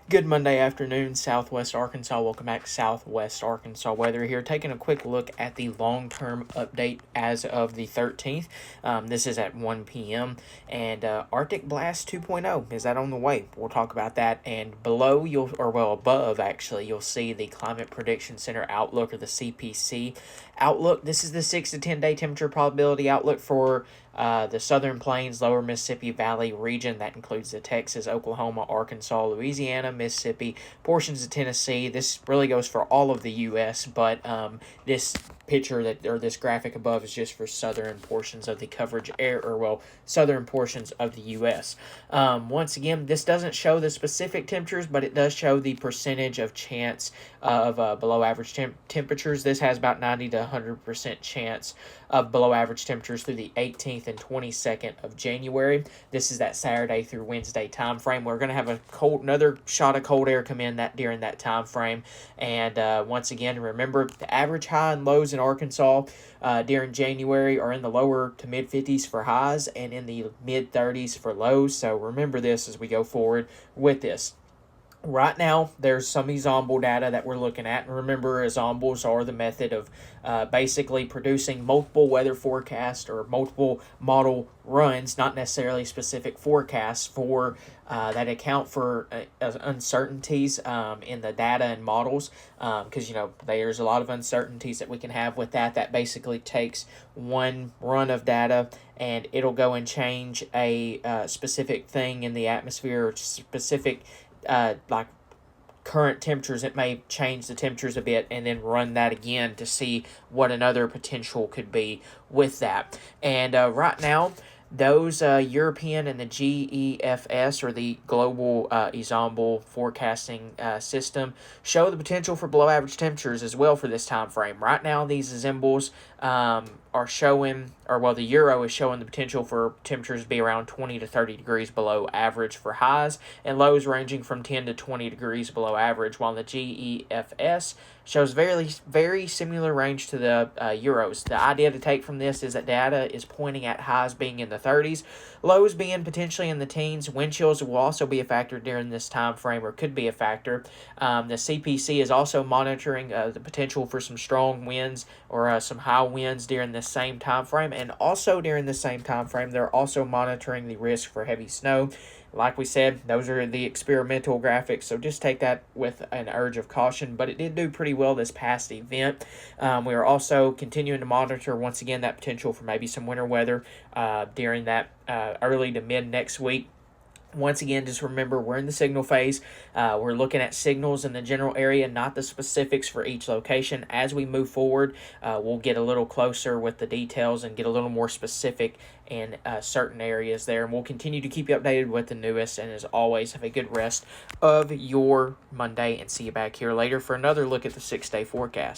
Good Monday afternoon, Southwest Arkansas. Welcome back to Southwest Arkansas Weather here. Taking a quick look at the long-term update as of the 13th. This is at 1 p.m. And Arctic Blast 2.0 is that on the way? We'll talk about that. And below, above actually, you'll see the Climate Prediction Center outlook, or the CPC outlook. This is the 6 to 10 day temperature probability outlook for the Southern Plains, Lower Mississippi Valley region. That includes the Texas, Oklahoma, Arkansas, Louisiana, Mississippi, portions of Tennessee. This really goes for all of the U.S., but this this graphic above is just for southern portions of the coverage area, southern portions of the U.S. Once again, this doesn't show the specific temperatures, but it does show the percentage of chance of below average temperatures. This has about 90 to 100% chance of below average temperatures through the 18th and 22nd of January. This is that Saturday through Wednesday time frame. We're going to have another shot of cold air come in during that time frame. And once again, remember the average high and lows in Arkansas during January are in the lower to mid 50s for highs and in the mid 30s for lows. So remember this as we go forward with this. Right now, there's some ensemble data that we're looking at. And remember, ensembles are the method of basically producing multiple weather forecasts or multiple model runs, not necessarily specific forecasts for that account for uncertainties in the data and models. Because, there's a lot of uncertainties that we can have with that. That basically takes one run of data and it'll go and change a specific thing in the atmosphere, or specific like current temperatures. It may change the temperatures a bit and then run that again to see what another potential could be with that. And right now, those European and the GEFS, or the Global Ensemble Forecasting System, show the potential for below average temperatures as well for this time frame. Right now, these ensembles are showing, the Euro is showing the potential for temperatures to be around 20 to 30 degrees below average for highs, and lows ranging from 10 to 20 degrees below average, while the GEFS shows very similar range to the Euros. The idea to take from this is that data is pointing at highs being in the 30s, lows being potentially in the teens. Wind chills will also be a factor during this time frame, or could be a factor. The CPC is also monitoring the potential for some strong winds, or some high winds during this same time frame. And also during the same time frame, they're also monitoring the risk for heavy snow. Like we said, those are the experimental graphics, so just take that with an urge of caution, but it did do pretty well this past event. We are also continuing to monitor, once again, that potential for maybe some winter weather during that early to mid next week. Once again, just remember, we're in the signal phase. We're looking at signals in the general area, not the specifics for each location. As we move forward, we'll get a little closer with the details and get a little more specific in certain areas there. And we'll continue to keep you updated with the newest. And as always, have a good rest of your Monday, and see you back here later for another look at the 6-day forecast.